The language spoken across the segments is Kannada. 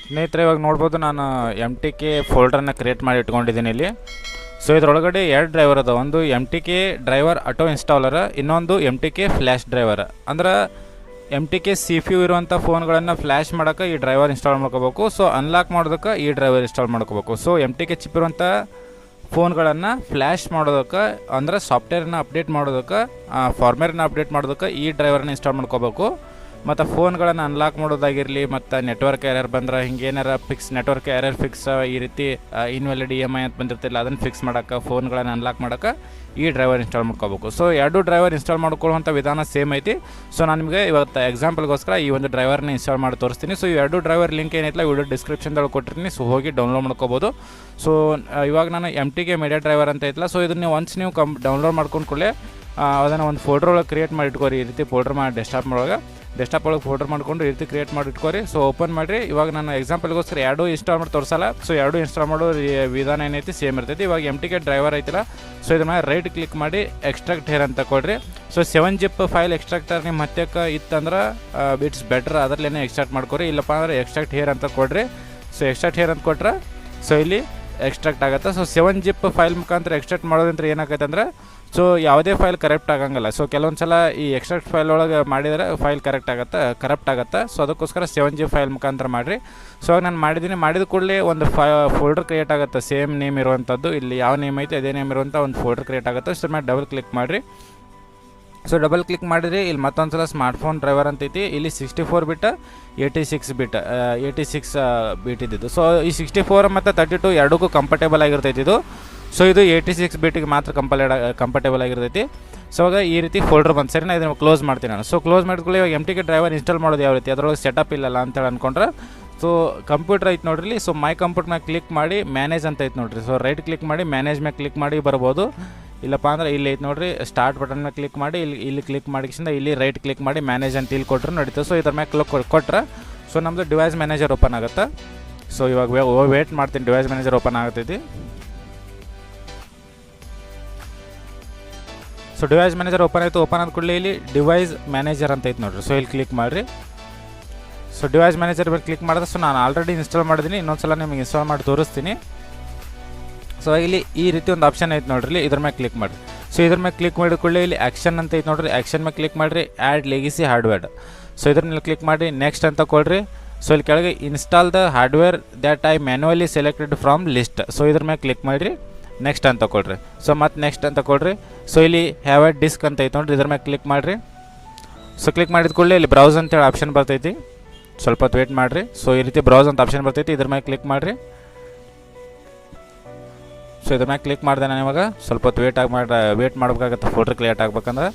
ಸ್ನೇಹಿತರೆ, ಇವಾಗ ನೋಡ್ಬೋದು ನಾನು MTK ಫೋಲ್ಡರನ್ನು ಕ್ರಿಯೇಟ್ ಮಾಡಿ ಇಟ್ಕೊಂಡಿದ್ದೀನಿ ಇಲ್ಲಿ. ಸೊ ಇದರೊಳಗಡೆ 2 ಡ್ರೈವರ್ ಅದ. ಒಂದು MTK ಡ್ರೈವರ್ ಆಟೋ ಇನ್ಸ್ಟಾಲರ್, ಇನ್ನೊಂದು MTK ಫ್ಲ್ಯಾಶ್ ಡ್ರೈವರ್. ಅಂದ್ರೆ MTK CPU ಇರುವಂಥ ಫೋನ್ಗಳನ್ನು ಫ್ಲ್ಯಾಶ್ ಮಾಡೋಕ್ಕೆ ಈ ಡ್ರೈವರ್ ಇನ್ಸ್ಟಾಲ್ ಮಾಡ್ಕೋಬೇಕು. ಸೊ ಅನ್ಲಾಕ್ ಮಾಡೋದಕ್ಕೆ ಈ ಡ್ರೈವರ್ ಇನ್ಸ್ಟಾಲ್ ಮಾಡ್ಕೋಬೇಕು. ಸೊ MTK ಚಿಪ್ ಇರುವಂಥ ಫೋನ್ಗಳನ್ನು ಫ್ಲ್ಯಾಶ್ ಮಾಡೋದಕ್ಕೆ, ಅಂದರೆ ಸಾಫ್ಟ್ವೇರ್ನ ಅಪ್ಡೇಟ್ ಮಾಡೋದಕ್ಕೆ, ಫಾರ್ಮ್ವೇರ್ನ ಅಪ್ಡೇಟ್ ಮಾಡೋದಕ್ಕೆ ಈ ಡ್ರೈವರ್ನ ಇನ್ಸ್ಟಾಲ್ ಮಾಡ್ಕೋಬೇಕು. ಮತ್ತು ಫೋನ್ಗಳನ್ನು ಅನ್ಲಾಕ್ ಮಾಡೋದಾಗಿರಲಿ, ಮತ್ತು ನೆಟ್ವರ್ಕ್ ಎರರ್ ಬಂದ್ರೆ ಹಿಂಗೇನಾರ ನೆಟ್ವರ್ಕ್ ಎರರ್ ಫಿಕ್ಸ್, ಈ ರೀತಿ ಇನ್ವ್ಯಾಲಿಡ್ EMI ಅಂತ ಬಂದಿರ್ತಿಲ್ಲ, ಅದನ್ನು ಫಿಕ್ಸ್ ಮಾಡೋಕ್ಕೆ, ಫೋನ್ಗಳನ್ನು ಅನ್ಲಾಕ್ ಮಾಡೋಕ್ಕೆ ಈ ಡ್ರೈವರ್ ಇನ್ಸ್ಟಾಲ್ ಮಾಡ್ಕೋಬೇಕು. ಸೊ 2 ಡ್ರೈವರ್ ಇನ್ಸ್ಟಾಲ್ ಮಾಡ್ಕೊಳ್ಳುವಂಥ ವಿಧಾನ ಸೇಮ್ ಐತಿ. ಸೊ ನಾನು ನಿಮಗೆ ಇವತ್ತು ಎಕ್ಸಾಂಪಲ್ಗೋಸ್ಕರ ಈ ಒಂದು ಡ್ರೈವರ್ನ ಇನ್ಸ್ಟಾಲ್ ಮಾಡಿ ತೋರಿಸ್ತೀನಿ. ಸೊ ಈ 2 ಡ್ರೈವರ್ ಲಿಂಕ್ ಏನೈತಲ್ಲ ವಿಡಿಯೋ ಡಿಸ್ಕ್ರಿಪ್ಷನ್ದೊಳಗೆ ಕೊಟ್ಟಿರ್ತೀನಿ. ಸೊ ಹೋಗಿ ಡೌನ್ಲೋಡ್ ಮಾಡ್ಕೋಬೋದು. ಸೊ ಇವಾಗ ನಾನು MTK ಮೀಡಿಯಾ ಡ್ರೈವರ್ ಅಂತ ಐತಲ್ಲ, ಸೊ ಇದನ್ನು ನೀವು ಡೌನ್ಲೋಡ್ ಮಾಡ್ಕೊಂಡ್ಕೊಳ್ಳೆ ಅದನ್ನು ಒಂದು ಫೋಲ್ಡರ್ ಒಳಗೆ ಕ್ರಿಯೇಟ್ ಮಾಡಿ ಇಟ್ಕೋರಿ. ಈ ರೀತಿ ಫೋಲ್ಡರ್ ಮಾಡಿ ಡೆಸ್ಕ್ಟಾಪ್ ಒಳಗೆ ಫೋಲ್ಡರ್ ಮಾಡ್ಕೊಂಡು ಈ ರೀತಿ ಕ್ರಿಯೇಟ್ ಮಾಡಿ ಇಟ್ಕೋರಿ. ಸೊ ಓಪನ್ ಮಾಡಿರಿ. ಇವಾಗ ನಾನು ಎಕ್ಸಾಂಪಲ್ಗೋಸ್ಕರ 2 ಇನ್ಸ್ಟಾಲ್ ಮಾಡಿ ತೋರಿಸಲ್ಲ. ಸೊ 2 ಇನ್ಸ್ಟಾಲ್ ಮಾಡೋ ವಿಧಾನ ಏನೈತಿ ಸೇಮ್ ಇರ್ತೈತಿ. ಇವಾಗ MTK ಡ್ರೈವರ್ ಐತಿಲ್ಲ, ಸೊ ಇದ್ರ ಮೇಲೆ ರೈಟ್ ಕ್ಲಿಕ್ ಮಾಡಿ ಎಕ್ಸ್ಟ್ರಾಕ್ಟ್ ಹೇರ್ ಅಂತ ಕೊಡ್ರಿ. ಸೊ 7zip ಫೈಲ್ ಎಕ್ಸ್ಟ್ರಾಕ್ಟರ್ ನಿಮ್ಮ ಹತ್ತಕ್ಕೆ ಇತ್ತಂದ್ರೆ ಇಟ್ಸ್ ಬೆಟರ್, ಅದರಲ್ಲೇನೆ ಎಕ್ಸ್ಟ್ರಾಕ್ಟ್ ಮಾಡ್ಕೊರಿ. ಇಲ್ಲಪ್ಪ ಅಂದ್ರೆ ಎಕ್ಸ್ಟ್ರಾಕ್ಟ್ ಹೇರ್ ಅಂತ ಕೊಡ್ರಿ. ಸೊ ಎಕ್ಸ್ಟ್ರಾಕ್ಟ್ ಹೇರ್ ಅಂತ ಕೊಟ್ರೆ ಸೊ ಇಲ್ಲಿ ಎಕ್ಸ್ಟ್ರಾಕ್ಟ್ ಆಗುತ್ತೆ. ಸೊ 7zip ಫೈಲ್ ಮುಖಾಂತರ ಎಕ್ಸ್ಟ್ರಾಕ್ಟ್ ಮಾಡೋದಂದ್ರೆ ಏನಾಗೈತೆ ಅಂದ್ರೆ ಸೊ ಯಾವುದೇ ಫೈಲ್ ಕರೆಕ್ಟ್ ಆಗಂಗಿಲ್ಲ. ಸೊ ಕೆಲವೊಂದು ಸಲ ಈ ಎಕ್ಸ್ಟ್ರಾಕ್ಟ್ ಫೈಲ್ ಒಳಗೆ ಮಾಡಿದರೆ ಫೈಲ್ ಕರಪ್ಟ್ ಆಗುತ್ತೆ. ಸೊ ಅದಕ್ಕೋಸ್ಕರ 7zip ಫೈಲ್ ಮುಖಾಂತರ ಮಾಡಿರಿ. ಸೊ ನಾನು ಮಾಡಿದ ಕೂಡಲೇ ಒಂದು ಫೋಲ್ಡರ್ ಕ್ರಿಯೇಟ್ ಆಗುತ್ತೆ, ಸೇಮ್ ನೇಮ್ ಇರುವಂಥದ್ದು. ಇಲ್ಲಿ ಯಾವ ನೇಮ್ ಐತೆ ಅದೇ ನೇಮ್ ಇರುವಂಥ ಒಂದು ಫೋಲ್ಡರ್ ಕ್ರಿಯೇಟ್ ಆಗುತ್ತೆ. ಸೊ ಮೇಲೆ ಡಬಲ್ ಕ್ಲಿಕ್ ಮಾಡಿರಿ. ಸೊ ಡಬಲ್ ಕ್ಲಿಕ್ ಮಾಡಿರಿ. ಇಲ್ಲಿ ಮತ್ತೊಂದು ಸಲ ಸ್ಮಾರ್ಟ್ಫೋನ್ ಡ್ರೈವರ್ ಅಂತೈತಿ. ಇಲ್ಲಿ 64 ಬಿಟ್ 86 ಬಿಟ್ ಇದ್ದಿದ್ದು. ಸೊ ಈ 64 ಮತ್ತು 32 ಎರಡಕ್ಕೂ ಕಂಫರ್ಟೇಬಲ್ ಆಗಿರ್ತೈತಿ ಇದು. ಸೊ ಇದು 86 ಬಿಟ್ಟಿಗೆ ಮಾತ್ರ ಕಂಫರ್ಟೇಬಲ್ ಆಗಿರ್ತೈತಿ. ಸೊ ಇವಾಗ ಈ ರೀತಿ ಫೋಲ್ಡರ್ ಬಂದು ಸರಿನಾ, ಇದನ್ನು ಕ್ಲೋಸ್ ಮಾಡ್ತೀನಿ ನಾನು. ಸೊ ಕ್ಲೋಸ್ ಮಾಡಿದ್ಕೊಳ್ಳಿ. ಇವಾಗ MTK ಡ್ರೈವರ್ ಇನ್ಸ್ಟಾಲ್ ಮಾಡೋದು ಯಾವ ರೀತಿ, ಅದರೊಳಗೆ ಸೆಟಪ್ ಇಲ್ಲಲ್ಲ ಅಂತೇಳಿ ಅಂದ್ಕೊಂಡ್ರೆ ಸೊ ಕಂಪ್ಯೂಟರ್ ಐತೆ ನೋಡ್ರಿ. ಸೊ ಮೈ ಕಂಪ್ಯೂಟರ್ ಮ್ಯಾಗೆ ಕ್ಲಿಕ್ ಮಾಡಿ ಮ್ಯಾನೇಜ್ ಅಂತ ಐತೆ ನೋಡ್ರಿ. ಸೊ ರೈಟ್ ಕ್ಲಿಕ್ ಮಾಡಿ ಮ್ಯಾನೇಜ್ ಮ್ಯಾಗೆ ಕ್ಲಿಕ್ ಮಾಡಿ ಬರ್ಬೋದು. ಇಲ್ಲಪ್ಪ ಅಂದ್ರೆ ಇಲ್ಲಿ ಐತೆ ನೋಡ್ರಿ, ಸ್ಟಾರ್ಟ್ ಬಟನ್ ಮೇಲೆ ಕ್ಲಿಕ್ ಮಾಡಿ ಇಲ್ಲಿ ಕ್ಲಿಕ್ ಮಾಡಿಸಿಂದ ಇಲ್ಲಿ ರೈಟ್ ಕ್ಲಿಕ್ ಮಾಡಿ ಮ್ಯಾನೇಜ್ ಅಂತ ಇಲ್ಲಿ ಕೊಟ್ಟರೆ ನಡೀತದೆ. ಸೊ ಇದ್ರ ಮ್ಯಾಗೆ ಕ್ಲಿಕ್ ಕೊಟ್ರೆ ಸೊ ನಮ್ಮದು ಡಿವೈಸ್ ಮ್ಯಾನೇಜರ್ ಓಪನ್ ಆಗುತ್ತೆ. ಸೊ ಇವಾಗ ವೇಟ್ ಮಾಡ್ತೀನಿ, ಡಿವೈಸ್ ಮ್ಯಾನೇಜರ್ ಓಪನ್ ಆಗ್ತೈತಿ. ಸೊ ಡಿವೈಸ್ ಮ್ಯಾನೇಜರ್ ಓಪನ್ ಆಯಿತು. ಓಪನ್ ಆದ ಕೂಡಲೇ ಇಲ್ಲಿ ಡಿವೈಸ್ ಮ್ಯಾನೇಜರ್ ಅಂತ ಐತೆ ನೋಡ್ರಿ. ಸೊ ಇಲ್ಲಿ ಕ್ಲಿಕ್ ಮಾಡಿರಿ. ಸೊ ಡಿವೈಸ್ ಮ್ಯಾನೇಜರ್ ಮೇಲೆ ಕ್ಲಿಕ್ ಮಾಡಿದ್ರೆ ಸೊ ನಾನು ಆಲ್ರೆಡಿ ಇನ್ಸ್ಟಾಲ್ ಮಾಡಿದ್ದೀನಿ, ಇನ್ನೊಂದು ಸಲ ನಿಮಗೆ ಇನ್ಸ್ಟಾಲ್ ಮಾಡಿ ತೋರಿಸ್ತೀನಿ. ಸೊ ಇಲ್ಲಿ ಈ ರೀತಿ ಒಂದು ಆಪ್ಷನ್ ಐತೆ ನೋಡ್ರಿ, ಇದ್ರ ಮೇಲೆ ಕ್ಲಿಕ್ ಮಾಡಿರಿ. ಸೊ ಇದ್ರ ಮೇಲೆ ಕ್ಲಿಕ್ ಮಾಡಿದ ಕೂಡಲೇ ಇಲ್ಲಿ ಆ್ಯಕ್ಷನ್ ಅಂತ ಐತೆ ನೋಡ್ರಿ, ಆ್ಯಕ್ಷನ್ ಮೇಲೆ ಕ್ಲಿಕ್ ಮಾಡಿರಿ. Add legacy hardware. ಸೊ ಇದ್ರ ಮೇಲೆ ಕ್ಲಿಕ್ ಮಾಡಿ ನೆಕ್ಸ್ಟ್ ಅಂತ ಕೊಡ್ರಿ. ಸೊ ಇಲ್ಲಿ ಕೆಳಗೆ install the hardware that I manually selected from list. So ಇದ್ರ ಮೇಲೆ ಕ್ಲಿಕ್ ಮಾಡಿರಿ, ನೆಕ್ಸ್ಟ್ ಅಂತ ಕೊಡ್ರಿ. ಸೊ ಮತ್ತೆ ನೆಕ್ಸ್ಟ್ ಅಂತ ಕೊಡ್ರಿ. ಸೊ ಇಲ್ಲಿ ಹ್ಯಾವ್ ಎ ಡಿಸ್ಕ್ ಅಂತ ಐತೆ ನೋಡ್ರಿ, ಇದ್ರ ಮೇಲೆ ಕ್ಲಿಕ್ ಮಾಡಿರಿ. ಸೊ ಕ್ಲಿಕ್ ಮಾಡಿದ ಕೂಡಲೇ ಇಲ್ಲಿ ಬ್ರೌಸ್ ಅಂತೇಳಿ ಆಪ್ಷನ್ ಬರ್ತೈತಿ, ಸ್ವಲ್ಪ ಹೊತ್ತು ವೇಟ್ ಮಾಡಿರಿ. ಸೊ ಈ ರೀತಿ ಬ್ರೌಸ್ ಅಂತ ಆಪ್ಷನ್ ಬರ್ತೈತಿ, ಇದ್ರ ಮೇಲೆ ಕ್ಲಿಕ್ ಮಾಡಿರಿ. ಸೊ ಇದ್ರ ಮ್ಯಾಗೆ ಕ್ಲಿಕ್ ಮಾಡಿದೆ ನಾನು. ಇವಾಗ ಸ್ವಲ್ಪ ಹೊತ್ತು ವೇಟ್ ಮಾಡಬೇಕಾಗತ್ತೆ ಫೋಲ್ಡರ್ ಕ್ರಿಯೇಟ್ ಆಗ್ಬೇಕಂದ್ರೆ.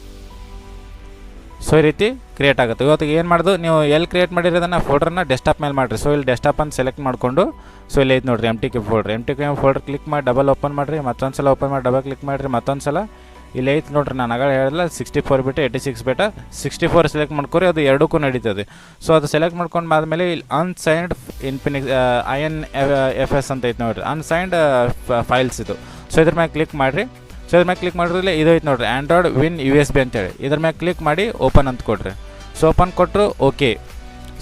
ಸೊ ಈ ರೀತಿ ಕ್ರಿಯೇಟ್ ಆಗುತ್ತೆ. ಇವತ್ತು ಏನು ಮಾಡೋದು, ನೀವು ಎಲ್ಲಿ ಕ್ರಿಯೇಟ್ ಮಾಡಿರೋದನ್ನು ಫೋಲ್ಡರ್ನ ಡೆಸ್ಕ್ಟಾಪ್ ಮೇಲೆ ಮಾಡಿರಿ. ಸೊ ಇಲ್ಲಿ ಡೆಸ್ಕ್ಟಾಪ್ ಅಂತ ಸೆಲೆಕ್ಟ್ ಮಾಡಿಕೊಂಡು ಸೊ ಇಲ್ಲಿ ಐತೆ ನೋಡಿರಿ MTK ಫೋಲ್ಡರ್ ಕ್ಲಿಕ್ ಮಾಡಿ ಡಬಲ್ ಓಪನ್ ಮಾಡಿರಿ. ಮತ್ತೊಂದು ಸಲ ಓಪನ್ ಮಾಡಿ ಡಬಲ್ ಕ್ಲಿಕ್ ಮಾಡಿರಿ. ಮತ್ತೊಂದು ಸಲ ಇಲ್ಲಿ ಐತೆ ನೋಡ್ರಿ, ನಾನು ಆಗ ಹೇಳಿಲ್ಲ 64 ಬಿಟ್ 86 ಬಿಟ್ 64 ಸೆಲೆಕ್ಟ್ ಮಾಡ್ಕೊರಿ, ಅದು ಎರಡಕ್ಕೂ ನಡೀತದೆ. ಸೊ ಅದು ಸೆಲೆಕ್ಟ್ ಮಾಡ್ಕೊಂಡು ಆದಮೇಲೆ ಇಲ್ಲಿ ಅನ್ಸೈನ್ಡ್ INFS ಅಂತ ಐತೆ ನೋಡಿರಿ, ಅನ್ಸೈನ್ಡ್ ಫೈಲ್ಸ್ ಇದು. ಸೊ ಇದ್ರ ಮ್ಯಾಗೆ ಕ್ಲಿಕ್ ಮಾಡಿರಿ. ಸೊ ಇದ್ರ ಮ್ಯಾಗೆ ಕ್ಲಿಕ್ ಮಾಡಿದ್ರೆ ಇದು ಐತೆ ನೋಡಿರಿ, ಆಂಡ್ರಾಯ್ಡ್ ವಿನ್ USB ಅಂತೇಳಿ. ಇದ್ರ ಮ್ಯಾಗೆ ಕ್ಲಿಕ್ ಮಾಡಿ ಓಪನ್ ಅಂತ ಕೊಡ್ರಿ. ಸೊ ಓಪನ್ ಕೊಟ್ಟರು ಓಕೆ.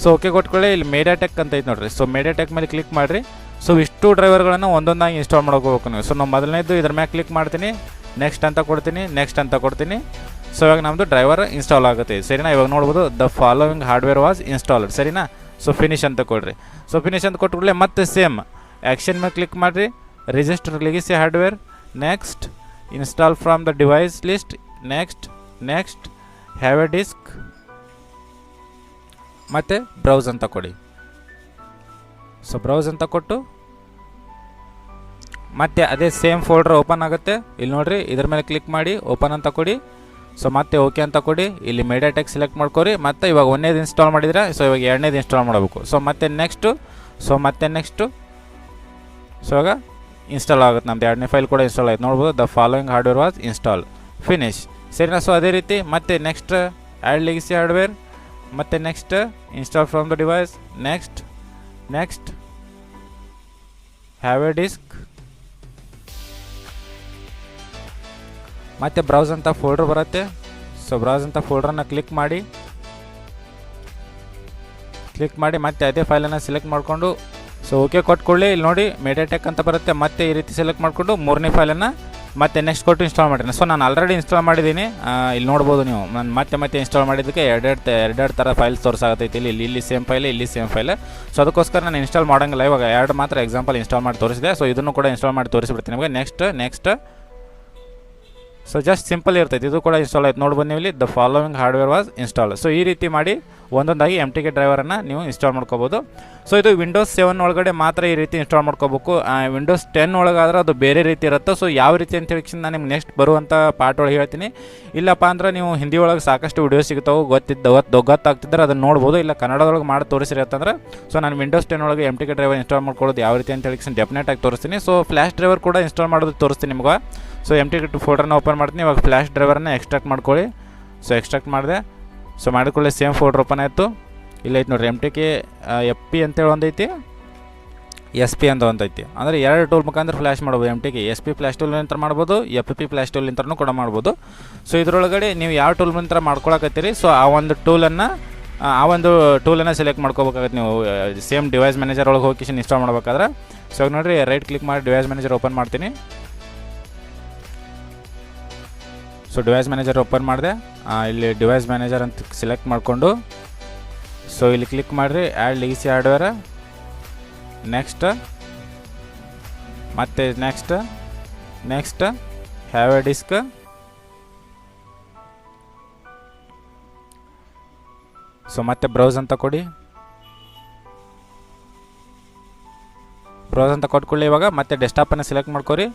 ಸೊ ಓಕೆ ಕೊಟ್ಕೊಳ್ಳಿ. ಇಲ್ಲಿ MediaTek ಅಂತ ಐತೆ ನೋಡಿರಿ. ಸೊ MediaTek ಮೇಲೆ ಕ್ಲಿಕ್ ಮಾಡಿರಿ. ಸೊ ಇಷ್ಟು ಡ್ರೈವರ್ಗಳನ್ನು ಒಂದೊಂದಾಗಿ ಇನ್ಸ್ಟಾಲ್ ಮಾಡ್ಕೋಬೇಕು ನೀವು. ಸೊ ನಾವು ಮೊದಲನೇದು ಇದ್ರ ಮ್ಯಾಗೆ ಕ್ಲಿಕ್ ಮಾಡ್ತೀನಿ, ನೆಕ್ಸ್ಟ್ ಅಂತ ಕೊಡ್ತೀನಿ. ಸೊ ಇವಾಗ ನಮ್ಮದು ಡ್ರೈವರ್ ಇನ್ಸ್ಟಾಲ್ ಆಗುತ್ತೆ ಸರಿನಾ. ಇವಾಗ ನೋಡ್ಬೋದು the following hardware was installed ಸರಿನಾ. ಸೊ ಫಿನಿಶ್ ಅಂತ ಕೊಡ್ರಿ. ಸೊ ಫಿನಿಶ್ ಅಂತ ಕೊಟ್ಟುಕೊಳ್ಳಿ. ಮತ್ತೆ ಸೇಮ್ ಆ್ಯಕ್ಷನ್ ಮೇಲೆ ಕ್ಲಿಕ್ ಮಾಡಿರಿ, register legacy hardware, next install from the device list, next have a disk, ಮತ್ತು ಬ್ರೌಸ್ ಅಂತ ಕೊಡಿ. ಸೊ ಬ್ರೌಸ್ ಅಂತ ಕೊಟ್ಟು ಮತ್ತೆ ಅದೇ ಸೇಮ್ ಫೋಲ್ಡರ್ ಓಪನ್ ಆಗುತ್ತೆ. ಇಲ್ಲಿ ನೋಡಿರಿ, ಇದ್ರ ಮೇಲೆ ಕ್ಲಿಕ್ ಮಾಡಿ ಓಪನ್ ಅಂತ ಕೊಡಿ. ಸೊ ಮತ್ತೆ ಓಕೆ ಅಂತ ಕೊಡಿ. ಇಲ್ಲಿ MediaTek ಸೆಲೆಕ್ಟ್ ಮಾಡ್ಕೊರಿ. ಮತ್ತು ಇವಾಗ ಒಂದೇದು ಇನ್ಸ್ಟಾಲ್ ಮಾಡಿದ್ರೆ ಸೊ ಇವಾಗ ಎರಡನೇದು ಇನ್ಸ್ಟಾಲ್ ಮಾಡಬೇಕು. ಸೊ ಮತ್ತೆ ನೆಕ್ಸ್ಟು ಸೊ ಇವಾಗ ಇನ್ಸ್ಟಾಲ್ ಆಗುತ್ತೆ. ನಮ್ದು ಎರಡನೇ ಫೈಲ್ ಕೂಡ ಇನ್ಸ್ಟಾಲ್ ಆಯ್ತು ನೋಡ್ಬೋದು. The following hardware was install finish ಸರಿನಾ. ಸೊ ಅದೇ ರೀತಿ ಮತ್ತೆ ನೆಕ್ಸ್ಟ್ ಆ್ಯಡ್ ಲೆಗಸಿ ಹಾರ್ಡ್ವೇರ್, ಮತ್ತು next install from the device, next have a disk, ಮತ್ತು ಬ್ರೌಸ್ ಅಂತ ಫೋಲ್ಡರ್ ಬರುತ್ತೆ. ಸೊ ಬ್ರೌಸ್ ಅಂತ ಫೋಲ್ಡರನ್ನು ಕ್ಲಿಕ್ ಮಾಡಿ ಮತ್ತೆ ಅದೇ ಫೈಲನ್ನು ಸೆಲೆಕ್ಟ್ ಮಾಡಿಕೊಂಡು ಸೊ ಓಕೆ ಕೊಟ್ಕೊಳ್ಳಿ. ಇಲ್ಲಿ ನೋಡಿ ಮೆಡಿಟೆಕ್ ಅಂತ ಬರುತ್ತೆ, ಮತ್ತೆ ಈ ರೀತಿ ಸೆಲೆಕ್ಟ್ ಮಾಡಿಕೊಂಡು ಮೂರನೇ ಫೈಲನ್ನು ಮತ್ತೆ ನೆಕ್ಸ್ಟ್ ಕೊಟ್ಟು ಇನ್ಸ್ಟಾಲ್ ಮಾಡಿದ್ದೀನಿ. ಸೊ ನಾನು ಆಲ್ರೆಡಿ ಇನ್ಸ್ಟಾಲ್ ಮಾಡಿದ್ದೀನಿ, ಇಲ್ಲಿ ನೋಡ್ಬೋದು ನೀವು. ನಾನು ಮತ್ತೆ ಇನ್ಸ್ಟಾಲ್ ಮಾಡಿದ್ದಕ್ಕೆ ಎರಡೆರಡು ಥರ ಫೈಲ್ಸ್ ತೋರಿಸಾಗತ್ತೈತಿ. ಇಲ್ಲಿ ಸೇಮ್ ಫೈಲ್, ಇಲ್ಲಿ ಸೇಮ್ ಫೈಲ್. ಸೊ ಅದಕ್ಕೋಸ್ಕರ ನಾನು ಇನ್ಸ್ಟಾಲ್ ಮಾಡೋಂಗಿಲ್ಲ. ಇವಾಗ ಎರಡು ಮಾತ್ರ ಎಕ್ಸಾಂಪಲ್ ಇನ್ಸ್ಟಾಲ್ ಮಾಡಿ ತೋರಿಸಿದೆ. ಸೊ ಇದನ್ನು ಕೂಡ ಇನ್ಸ್ಟಾಲ್ ಮಾಡಿ ತೋರಿಸ್ಬಿಡ್ತೀನಿ ನಿಮಗೆ. ನೆಕ್ಸ್ಟ್ ಸೊ ಜಸ್ಟ್ ಸಿಂಪಲ್ ಇರ್ತೈತೆ. ಇದು ಕೂಡ ಇನ್ಸ್ಟಾಲ್ ಆಯ್ತು ನೋಡ್ಬೋದು ನೀವು ಇಲ್ಲಿ. The following hardware was install. So ಈ ರೀತಿ ಮಾಡಿ ಒಂದೊಂದಾಗಿ MTK ಡ್ರೈವರನ್ನು ನೀವು ಇನ್ಸ್ಟಾಲ್ ಮಾಡ್ಕೋಬೋದು. ಸೊ ಇದು ವಿಂಡೋಸ್ 7 ಒಳಗಡೆ ಮಾತ್ರ ಈ ರೀತಿ ಇನ್ಸ್ಟಾಲ್ ಮಾಡ್ಕೋಬೇಕು. ವಿಂಡೋಸ್ 10 ಒಳಗಾದ್ರೆ ಅದು ಬೇರೆ ರೀತಿ ಇರುತ್ತೆ. ಸೊ ಯಾವ ರೀತಿ ಅಂತ ಹೇಳಿ ನಾನು ನಿಮ್ಗೆ ನೆಕ್ಸ್ಟ್ ಬರುವಂಥ ಪಾರ್ಟ್ ಒಳಗೆ ಹೇಳ್ತೀನಿ. ಇಲ್ಲಪ್ಪ ಅಂದ್ರೆ ನೀವು ಹಿಂದಿ ಒಳಗೆ ಸಾಕಷ್ಟು ವಿಡಿಯೋ ಸಿಗ್ತಾವೆ, ಗೊತ್ತಾಗ್ತಿದ್ರೆ ಅದನ್ನು ನೋಡ್ಬೋದು. ಇಲ್ಲ ಕನ್ನಡದೊಳಗೆ ಮಾಡಿ ತೋರಿಸಿರತ್ತಂದ್ರೆ ಸೊ ನಾನು ವಿಂಡೋಸ್ 10 ಒಳಗೆ MTK ಡ್ರೈವರ್ ಇನ್ಸ್ಟಾಲ್ ಮಾಡ್ಕೊಳ್ಳೋದು ಯಾವ ರೀತಿ ಅಂತ ಹೇಳಿ ಡೆಫಿನೆಟ್ ಆಗಿ ತೋರಿಸ್ತೀನಿ. ಸೊ ಫ್ಲ್ಯಾಶ್ ಡ್ರೈವರ್ ಕೂಡ ಇನ್ಸ್ಟಾಲ್ ಮಾಡೋದು ತೋರಿಸ್ತೀನಿ ನಿಮ್ಗೆ. ಸೊ MTK ಫೋಲ್ಡರ್ನ ಓಪನ್ ಮಾಡ್ತೀನಿ. ಇವಾಗ ಫ್ಲ್ಯಾಶ್ ಡ್ರೈವರನ್ನು ಎಕ್ಸ್ಟ್ರಾಕ್ಟ್ ಮಾಡ್ಕೊಳ್ಳಿ. ಸೊ ಎಕ್ಸ್ಟ್ರಾಕ್ಟ್ ಮಾಡಿದೆ. ಸೊ ಮಾಡಿಕೊಳ್ಳಿ, ಸೇಮ್ ಫೋಲ್ಡರ್ ಓಪನ್ ಆಯಿತು. ಇಲ್ಲೈತೆ ನೋಡಿರಿ MTK FP ಅಂತೇಳಿ ಒಂದೈತಿ, SP ಅಂತ ಒಂದೈತಿ. ಅಂದರೆ ಎರಡು ಟೂಲ್ ಮುಖಾಂತರ ಫ್ಲ್ಯಾಶ್ ಮಾಡ್ಬೋದು. MTK SP ಫ್ಲ್ಯಾಶ್ ಟೂಲ್ ನಂತರ ಮಾಡ್ಬೋದು, FP ಫ್ಲ್ಯಾಶ್ ಟೂಲ್ ನಂತರನೂ ಕೂಡ ಮಾಡ್ಬೋದು. ಸೊ ಇದರೊಳಗಡೆ ನೀವು ಯಾವ ಟೂಲ್ ನಂತರ ಮಾಡ್ಕೊಳಕತ್ತೀರಿ ಸೊ ಆ ಒಂದು ಟೂಲನ್ನು ಸೆಲೆಕ್ಟ್ ಮಾಡ್ಕೋಬೇಕಾಗತ್ತೆ ನೀವು. ಸೇಮ್ ಡಿವೈಸ್ ಮ್ಯಾನೇಜರ್ ಒಳಗೆ ಹೋಗಿ ಇನ್ಸ್ಟಾಲ್ ಮಾಡ್ಬೇಕಾದ್ರೆ. ಸೊ ನೋಡಿರಿ ರೈಟ್ ಕ್ಲಿಕ್ ಮಾಡಿ ಡಿವೈಸ್ ಮ್ಯಾನೇಜರ್ ಓಪನ್ ಮಾಡ್ತೀನಿ. ಸೊ ಡಿವೈಸ್ ಮ್ಯಾನೇಜರ್ ಓಪನ್ ಮಾಡಿದೆ. ಇಲ್ಲಿ ಡಿವೈಸ್ ಮ್ಯಾನೇಜರ್ ಅಂತ ಸೆಲೆಕ್ಟ್ ಮಾಡಿಕೊಂಡು ಸೊ ಇಲ್ಲಿ ಕ್ಲಿಕ್ ಮಾಡಿರಿ, ಆ್ಯಡ್ ಲೆಗಸಿ ಹಾರ್ಡ್ವೇರ್. ನೆಕ್ಸ್ಟ್ ಮತ್ತೆ next have a disk. So ಮತ್ತೆ ಬ್ರೌಸ್ ಅಂತ ಕೊಡಿ. ಬ್ರೌಸ್ ಅಂತ ಕೊಟ್ಕೊಳ್ಳಿ. ಇವಾಗ ಮತ್ತೆ ಡೆಸ್ಕ್ಟಾಪನ್ನು ಸೆಲೆಕ್ಟ್ ಮಾಡ್ಕೊರಿ.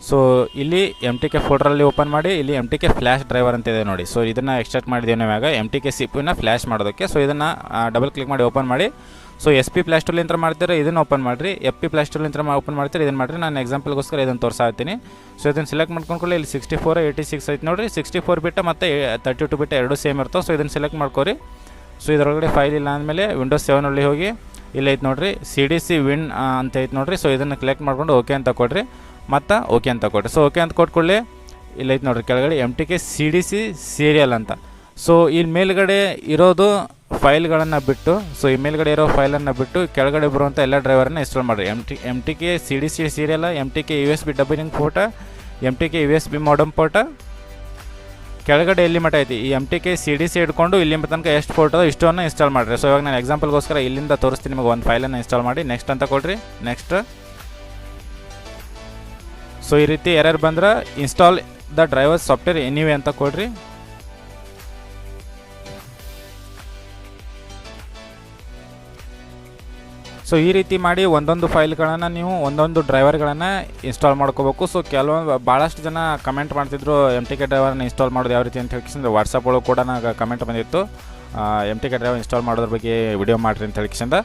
ಸೊ ಇಲ್ಲಿ MTK ಫೋಲ್ಡರಲ್ಲಿ ಓಪನ್ ಮಾಡಿ, ಇಲ್ಲಿ MTK ಫ್ಲ್ಯಾಶ್ ಡ್ರೈವರ್ ಅಂತ ಇದೆ ನೋಡಿ. ಸೊ ಇದನ್ನು ಎಕ್ಸ್ಟ್ರಾಕ್ಟ್ ಮಾಡಿದ್ದೀವಿ ನಾವಾಗ MTK CPU ಫ್ಲ್ಯಾಶ್ ಮಾಡೋದಕ್ಕೆ. ಸೊ ಇದನ್ನು ಡಬಲ್ ಕ್ಲಿಕ್ ಮಾಡಿ ಓಪನ್ ಮಾಡಿ. ಸೊ SP ಫ್ಲ್ಯಾಶ್ ಟೂಲ್ ಅಂತ ಮಾಡ್ತೀರಾ, ಇದನ್ನು ಓಪನ್ ಮಾಡಿರಿ. FP ಫ್ಲ್ಯಾಶ್ ಟೂಲ್ ಅಂತ ಓಪನ್ ಮಾಡ್ತೀರಿ, ಇದನ್ನು ಮಾಡಿರಿ. ನಾನು ಎಕ್ಸಾಂಪಲ್ಗೋಸ್ಕರ ಇದನ್ನು ತೋರಿಸ್ತೀನಿ. ಸೊ ಇದನ್ನು ಸೆಲೆಕ್ಟ್ ಮಾಡ್ಕೊಂಡ್ಕೊಳ್ಳಿ. ಇಲ್ಲಿ 64 86 ಐತೆ ನೋಡಿರಿ. 64 ಬಿಟ್ಟು ಮತ್ತು 32 ಬಿಟ್ಟು ಎರಡು ಸೇಮ್ ಇರ್ತವೆ. ಸೊ ಇದನ್ನು ಸೆಲೆಕ್ಟ್ ಮಾಡ್ಕೊರಿ. ಸೊ ಇದರೊಳಗಡೆ ಫೈಲ್ ಇಲ್ಲ ಅಂದಮೇಲೆ ವಿಂಡೋಸ್ 7 ಒಳಗೆ ಹೋಗಿ ಇಲ್ಲಿ ಐತೆ ನೋಡಿರಿ CDC ವಿನ್ ಅಂತ ಐತೆ ನೋಡಿರಿ. ಸೊ ಇದನ್ನು ಕ್ಲಿಕ್ ಮಾಡ್ಕೊಂಡು ಓಕೆ ಅಂತ ಕೊಡ್ರಿ, ಮತ್ತು ಓಕೆ ಅಂತ ಕೊಡ್ರಿ. ಸೊ ಓಕೆ ಅಂತ ಕೊಟ್ಕೊಳ್ಳಿ. ಇಲ್ಲಿ ಐತೆ ನೋಡಿರಿ ಕೆಳಗಡೆ MTK CDC ಸೀರಿಯಲ್ ಅಂತ. ಸೊ ಇಲ್ಲಿ ಮೇಲ್ಗಡೆ ಇರೋದು ಫೈಲ್ಗಳನ್ನು ಬಿಟ್ಟು, ಸೊ ಈ ಮೇಲ್ಗಡೆ ಇರೋ ಫೈಲನ್ನು ಬಿಟ್ಟು ಕೆಳಗಡೆ ಬರುವಂಥ ಎಲ್ಲ ಡ್ರೈವರನ್ನು ಇನ್ಸ್ಟಾಲ್ ಮಾಡಿರಿ. MTK CDC serial, MTK USB debugging port, MTK USB modem port. ಕೆಳಗಡೆ ಎಲ್ಲಿ ಮಟ್ಟ ಐತಿ ಈ MTK CDC ಹಿಡ್ಕೊಂಡು ಇಲ್ಲಿ ತನಕ ಎಷ್ಟು ಪೋರ್ಟ್ ಅದೋ ಇಷ್ಟನ್ನು ಇನ್ಸ್ಟಾಲ್ ಮಾಡಿರಿ. ಸೊ ಇವಾಗ ನಾನು ಎಕ್ಸಾಂಪಲ್ಗೋಸ್ಕರ ಇಲ್ಲಿಂದ ತೋರಿಸ್ತೀನಿ ನಿಮಗೆ. ಒಂದು ಫೈಲನ್ನು ಇನ್ಸ್ಟಾಲ್ ಮಾಡಿ ನೆಕ್ಸ್ಟ್ ಅಂತ ಕೊಡ್ರಿ. ನೆಕ್ಸ್ಟ್. ಸೊ ಈ ರೀತಿ ಎರರ್ ಬಂದ್ರೆ install the driver software anyway ಅಂತ ಕೊಡ್ರಿ. ಸೊ ಈ ರೀತಿ ಮಾಡಿ ಒಂದೊಂದು ಫೈಲ್ಗಳನ್ನು ನೀವು ಒಂದೊಂದು ಡ್ರೈವರ್ಗಳನ್ನು ಇನ್ಸ್ಟಾಲ್ ಮಾಡ್ಕೋಬೇಕು. ಸೊ ಭಾಳಷ್ಟು ಜನ ಕಮೆಂಟ್ ಮಾಡ್ತಿದ್ರು MTK ಡ್ರೈವರ್ನ ಇನ್ಸ್ಟಾಲ್ ಮಾಡೋದು ಯಾವ ರೀತಿ ಅಂತ ಹೇಳ್ಕಿಸಿಂದ ವಾಟ್ಸಪ್ ಒಳಗೆ ಕೂಡ ನನಗೆ ಕಮೆಂಟ್ ಬಂದಿತ್ತು. MTK ಡ್ರೈವರ್ ಇನ್ಸ್ಟಾಲ್ ಮಾಡೋದ್ರ ಬಗ್ಗೆ ವಿಡಿಯೋ ಮಾಡಿರಿ ಅಂತ ಹೇಳ್ಕಿಸಿಂದ.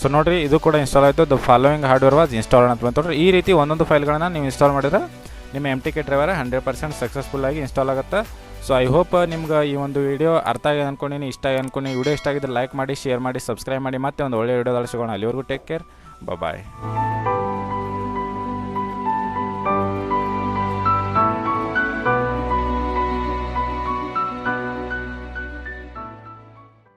ಸೊ ನೋಡಿರಿ ಇದು ಕೂಡ ಇನ್ಸ್ಟಾಲ್ ಆಯಿತು. The following hardware was install ಅಂತ ಬಂತು. ಈ ರೀತಿ ಒಂದೊಂದು ಫೈಲ್ಗಳನ್ನು ನೀವು ಇನ್ಸ್ಟಾಲ್ ಮಾಡಿದ್ರೆ ನಿಮ್ಮ MTK ಡ್ರೈವರ್ 100% ಸಕ್ಸಸ್ಫುಲ್ಲಾಗಿ ಇನ್ಸ್ಟಾಲ್ ಆಗುತ್ತೆ. ಸೊ ಐ ಹೋಪ್ ನಿಮ್ಗೆ ಈ ಒಂದು ವಿಡಿಯೋ ಅರ್ಥ ಆಗಿದೆ ಅಂದ್ಕೊಂಡಿನಿ, ಇಷ್ಟ ಆಗಿ ಅಂದ್ಕೊಂಡು. ವಿಡಿಯೋ ಇಷ್ಟ ಆಗಿದ್ರೆ ಲೈಕ್ ಮಾಡಿ, ಶೇರ್ ಮಾಡಿ, ಸಬ್ಸ್ಕ್ರೈಬ್ ಮಾಡಿ. ಮತ್ತೆ ಒಂದು ಒಳ್ಳೆಯ ವಿಡಿಯೋದಲ್ಲಿ ಸಿಗೋಣ. ಅಲ್ಲಿವರೆಗೂ ಟೇಕ್ ಕೇರ್, ಬಾಯ್.